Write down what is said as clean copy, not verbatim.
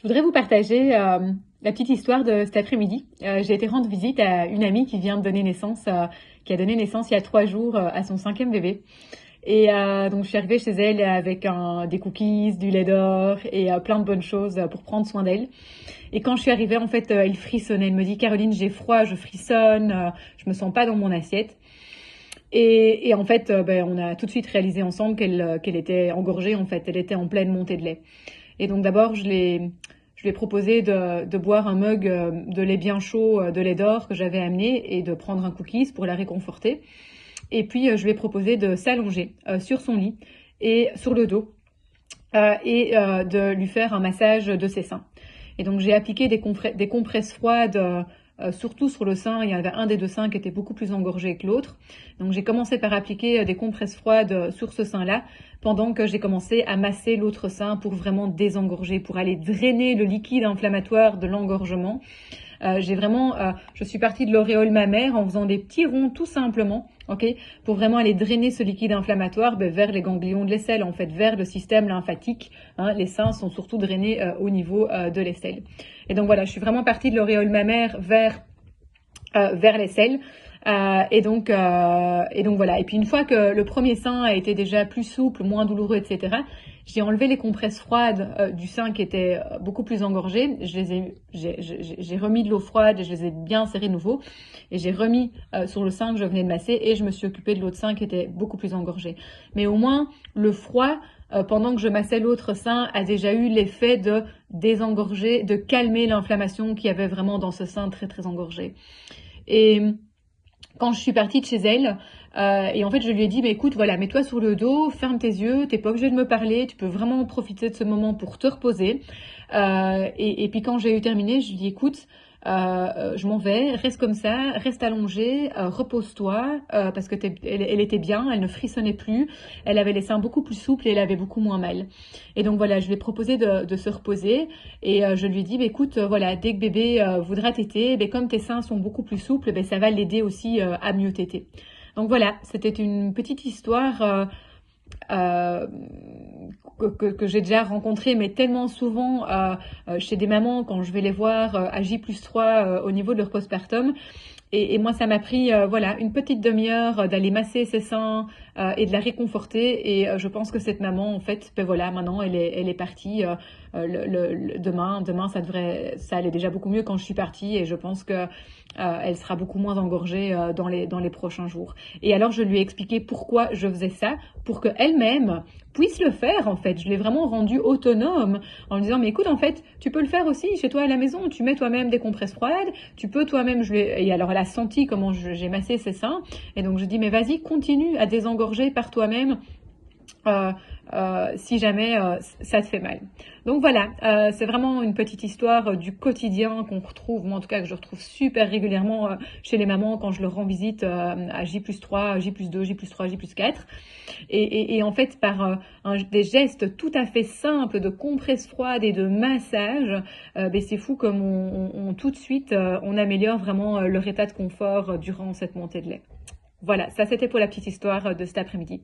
Je voudrais vous partager la petite histoire de cet après-midi. J'ai été rendre visite à une amie qui vient de donner naissance, qui a donné naissance il y a 3 jours à son 5e bébé. Et donc je suis arrivée chez elle avec des cookies, du lait d'or et plein de bonnes choses pour prendre soin d'elle. Et quand je suis arrivée, en fait, elle frissonnait. Elle me dit: Caroline, j'ai froid, je frissonne, je me sens pas dans mon assiette. Et en fait, on a tout de suite réalisé ensemble qu'elle était engorgée. En fait, elle était en pleine montée de lait. Et donc d'abord, je lui ai proposé de boire un mug de lait bien chaud, de lait d'or que j'avais amené et de prendre un cookies pour la réconforter. Et puis, je lui ai proposé de s'allonger sur son lit et sur le dos et de lui faire un massage de ses seins. Et donc, j'ai appliqué des compresses froides surtout sur le sein. Il y avait un des deux seins qui était beaucoup plus engorgé que l'autre. Donc j'ai commencé par appliquer des compresses froides sur ce sein-là, pendant que j'ai commencé à masser l'autre sein pour vraiment désengorger, pour aller drainer le liquide inflammatoire de l'engorgement. Je suis partie de l'auréole mammaire en faisant des petits ronds tout simplement, ok, pour vraiment aller drainer ce liquide inflammatoire vers les ganglions de l'aisselle, en fait, vers le système lymphatique. Les seins sont surtout drainés au niveau de l'aisselle. Et donc voilà, je suis vraiment partie de l'auréole mammaire vers l'aisselle. Et donc voilà. Et puis une fois que le premier sein a été déjà plus souple, moins douloureux, etc., j'ai enlevé les compresses froides du sein qui étaient beaucoup plus engorgées. J'ai remis de l'eau froide et je les ai bien serrées de nouveau. Et j'ai remis sur le sein que je venais de masser et je me suis occupée de l'autre sein qui était beaucoup plus engorgé. Mais au moins, le froid, pendant que je massais l'autre sein, a déjà eu l'effet de désengorger, de calmer l'inflammation qu'il y avait vraiment dans ce sein très très engorgé. Et quand je suis partie de chez elle, et en fait je lui ai dit, écoute, voilà, mets-toi sur le dos, ferme tes yeux, t'es pas obligé de me parler, tu peux vraiment profiter de ce moment pour te reposer. Et puis quand j'ai eu terminé, je lui ai dit, écoute, je m'en vais, reste comme ça, reste allongée, repose-toi, parce que elle était bien, elle ne frissonnait plus, elle avait les seins beaucoup plus souples et elle avait beaucoup moins mal. Et donc voilà, je lui ai proposé de se reposer et je lui ai dit, écoute, voilà, dès que bébé voudra téter, comme tes seins sont beaucoup plus souples, ça va l'aider aussi à mieux téter. Donc voilà, c'était une petite histoire euh, que j'ai déjà rencontré, mais tellement souvent chez des mamans quand je vais les voir à J+3 au niveau de leur postpartum. Et moi, ça m'a pris voilà, une petite demi-heure d'aller masser ses seins et de la réconforter. Et je pense que cette maman, en fait, voilà, maintenant, elle est partie. Demain, ça allait déjà beaucoup mieux quand je suis partie. Et je pense que elle sera beaucoup moins engorgée dans les prochains jours. Et alors, je lui ai expliqué pourquoi je faisais ça, pour qu'elle-même puisse le faire, en fait. Je l'ai vraiment rendue autonome en lui disant, mais écoute, en fait, tu peux le faire aussi chez toi à la maison. Tu mets toi-même des compresses froides. Tu peux toi-même, et alors elle a senti comment j'ai massé ses seins. Et donc je dis, mais vas-y, continue à désengorger par toi-même. Si jamais ça te fait mal. Donc voilà, c'est vraiment une petite histoire du quotidien qu'on retrouve, moi en tout cas que je retrouve super régulièrement chez les mamans quand je leur rends visite à J+3, J+2, J+3, J+4. Et en fait, par des gestes tout à fait simples de compresse froide et de massage, c'est fou comme on tout de suite, on améliore vraiment leur état de confort durant cette montée de lait. Voilà, ça c'était pour la petite histoire de cet après-midi.